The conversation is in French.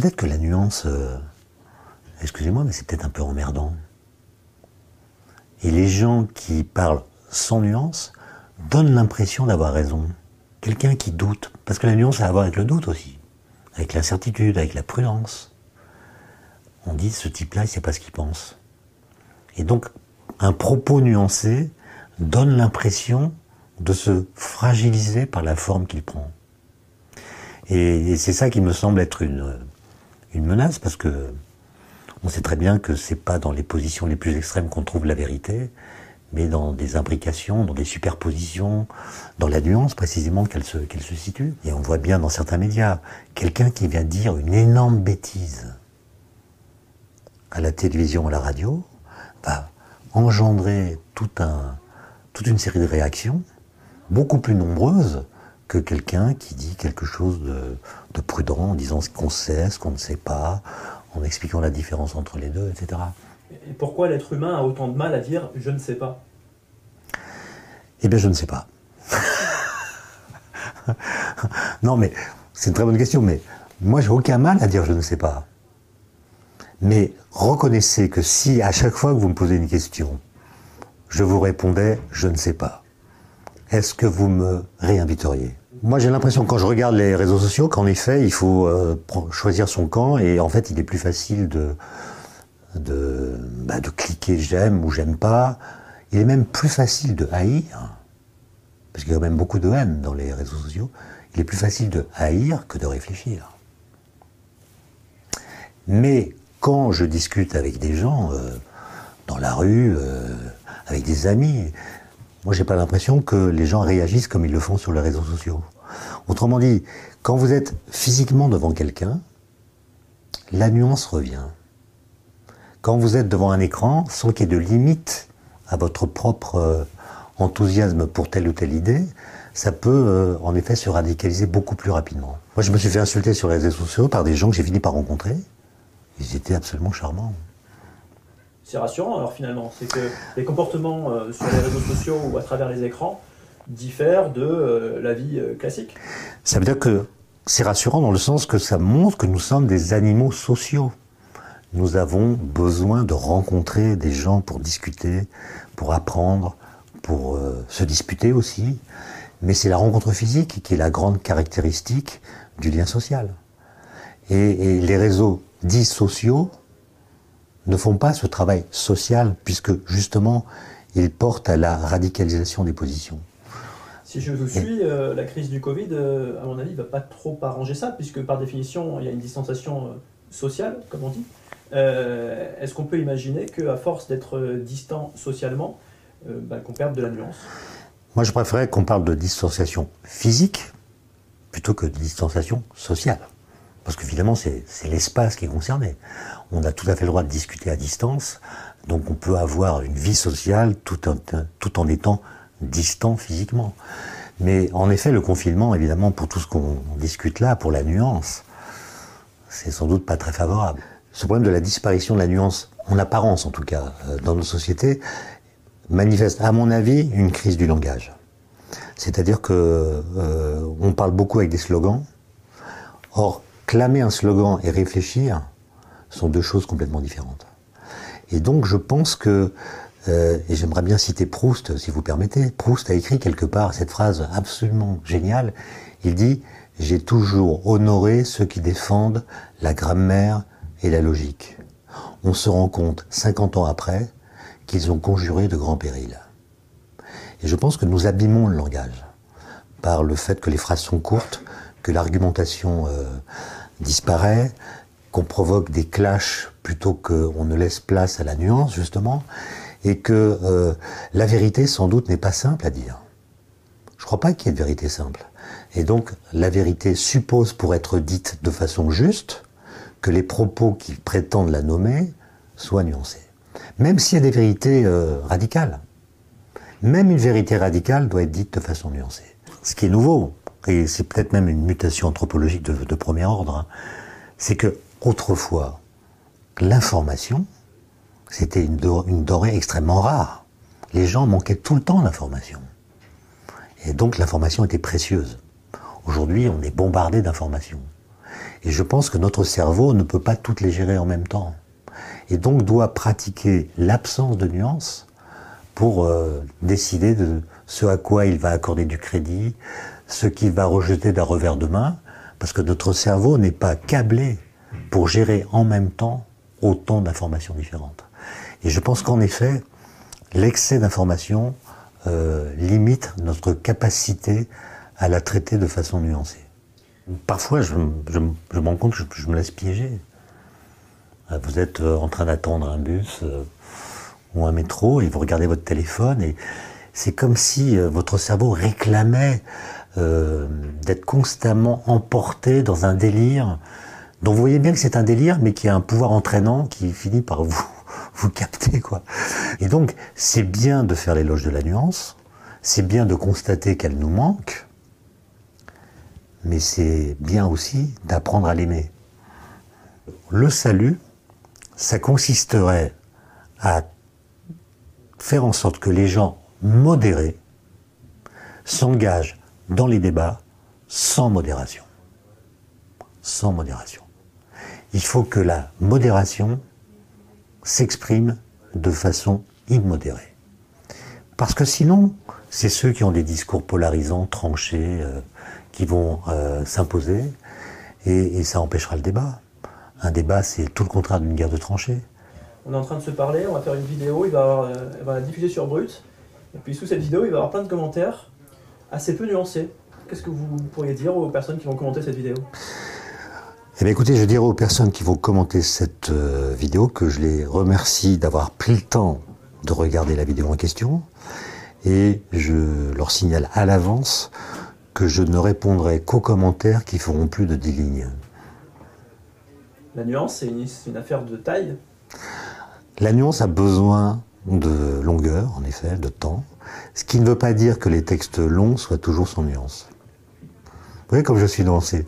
peut-être que la nuance, excusez-moi, mais c'est peut-être un peu emmerdant. Et les gens qui parlent sans nuance donnent l'impression d'avoir raison. Quelqu'un qui doute, parce que la nuance a à voir avec le doute aussi, avec l'incertitude, avec la prudence. On dit, ce type-là, il ne sait pas ce qu'il pense. Et donc, un propos nuancé donne l'impression de se fragiliser par la forme qu'il prend. Et c'est ça qui me semble être une menace, parce que on sait très bien que c'est pas dans les positions les plus extrêmes qu'on trouve la vérité, mais dans des imbrications, dans des superpositions, dans la nuance précisément qu'elle se situe. Et on voit bien dans certains médias, quelqu'un qui vient dire une énorme bêtise à la télévision, à la radio, va engendrer toute une série de réactions, beaucoup plus nombreuses que quelqu'un qui dit quelque chose de prudent, en disant ce qu'on sait, ce qu'on ne sait pas, en expliquant la différence entre les deux, etc. Et pourquoi l'être humain a autant de mal à dire « je ne sais pas » ? Eh bien, je ne sais pas. Non, mais c'est une très bonne question, mais moi, j'ai aucun mal à dire « je ne sais pas ». Mais reconnaissez que si, à chaque fois que vous me posez une question, je vous répondais « je ne sais pas », est-ce que vous me réinviteriez ? Moi, j'ai l'impression, quand je regarde les réseaux sociaux, qu'en effet, il faut choisir son camp, et en fait, il est plus facile de cliquer j'aime ou j'aime pas. Il est même plus facile de haïr, parce qu'il y a quand même beaucoup de haine dans les réseaux sociaux. Il est plus facile de haïr que de réfléchir. Mais quand je discute avec des gens, dans la rue, avec des amis, moi, j'ai pas l'impression que les gens réagissent comme ils le font sur les réseaux sociaux. Autrement dit, quand vous êtes physiquement devant quelqu'un, la nuance revient. Quand vous êtes devant un écran, sans qu'il y ait de limite à votre propre enthousiasme pour telle ou telle idée, ça peut en effet se radicaliser beaucoup plus rapidement. Moi, je me suis fait insulter sur les réseaux sociaux par des gens que j'ai fini par rencontrer. Ils étaient absolument charmants. C'est rassurant alors finalement, c'est que les comportements sur les réseaux sociaux ou à travers les écrans diffèrent de la vie classique. Ça veut dire que c'est rassurant dans le sens que ça montre que nous sommes des animaux sociaux. Nous avons besoin de rencontrer des gens pour discuter, pour apprendre, pour se disputer aussi. Mais c'est la rencontre physique qui est la grande caractéristique du lien social. Et les réseaux dits sociaux ne font pas ce travail social, puisque justement, ils portent à la radicalisation des positions. Si je vous suis, la crise du Covid, à mon avis, ne va pas trop arranger ça, puisque par définition, il y a une distanciation sociale, comme on dit. Est-ce qu'on peut imaginer qu'à force d'être distant socialement, qu'on perde de la nuance ? Moi, je préférerais qu'on parle de distanciation physique plutôt que de distanciation sociale. Parce que finalement, c'est l'espace qui est concerné. On a tout à fait le droit de discuter à distance, donc on peut avoir une vie sociale tout en étant distant physiquement. Mais en effet, le confinement, évidemment, pour tout ce qu'on discute là, pour la nuance, c'est sans doute pas très favorable. Ce problème de la disparition de la nuance, en apparence en tout cas, dans nos sociétés, manifeste, à mon avis, une crise du langage. C'est-à-dire que on parle beaucoup avec des slogans. Or, clamer un slogan et réfléchir sont deux choses complètement différentes. Et donc, je pense que, et j'aimerais bien citer Proust, si vous permettez. Proust a écrit quelque part cette phrase absolument géniale. Il dit « J'ai toujours honoré ceux qui défendent la grammaire et la logique. On se rend compte, 50 ans après, qu'ils ont conjuré de grands périls. » Et je pense que nous abîmons le langage par le fait que les phrases sont courtes, que l'argumentation disparaît, qu'on provoque des clashs plutôt qu'on ne laisse place à la nuance, justement, et que la vérité, sans doute, n'est pas simple à dire. Je ne crois pas qu'il y ait de vérité simple. Et donc, la vérité suppose, pour être dite de façon juste, que les propos qui prétendent la nommer soient nuancés. Même s'il y a des vérités radicales. Même une vérité radicale doit être dite de façon nuancée. Ce qui est nouveau, et c'est peut-être même une mutation anthropologique de premier ordre, hein, c'est que autrefois, l'information, c'était une denrée extrêmement rare. Les gens manquaient tout le temps d'information. Et donc l'information était précieuse. Aujourd'hui, on est bombardé d'informations. Et je pense que notre cerveau ne peut pas toutes les gérer en même temps. Et donc doit pratiquer l'absence de nuances pour décider de ce à quoi il va accorder du crédit, ce qu'il va rejeter d'un revers de main, parce que notre cerveau n'est pas câblé pour gérer en même temps autant d'informations différentes. Et je pense qu'en effet, l'excès d'informations limite notre capacité à la traiter de façon nuancée. Parfois, je me rends compte que je me laisse piéger. Vous êtes en train d'attendre un bus ou un métro et vous regardez votre téléphone et c'est comme si votre cerveau réclamait d'être constamment emporté dans un délire dont vous voyez bien que c'est un délire mais qui a un pouvoir entraînant qui finit par vous capter, quoi. Et donc, c'est bien de faire l'éloge de la nuance, c'est bien de constater qu'elle nous manque, mais c'est bien aussi d'apprendre à l'aimer. Le salut, ça consisterait à faire en sorte que les gens modérés s'engagent dans les débats sans modération. Sans modération. Il faut que la modération s'exprime de façon immodérée. Parce que sinon, c'est ceux qui ont des discours polarisants, tranchés, qui vont s'imposer, et ça empêchera le débat. Un débat, c'est tout le contraire d'une guerre de tranchées. On est en train de se parler, on va faire une vidéo, il va la diffuser sur Brut, et puis sous cette vidéo, il va y avoir plein de commentaires assez peu nuancés. Qu'est-ce que vous pourriez dire aux personnes qui vont commenter cette vidéo ? Eh bien écoutez, je dirais aux personnes qui vont commenter cette vidéo que je les remercie d'avoir pris le temps de regarder la vidéo en question, et je leur signale à l'avance que je ne répondrai qu'aux commentaires qui feront plus de 10 lignes. La nuance, c'est une affaire de taille. La nuance a besoin de longueur, en effet, de temps, ce qui ne veut pas dire que les textes longs soient toujours sans nuance. Vous voyez comme je suis nuancé.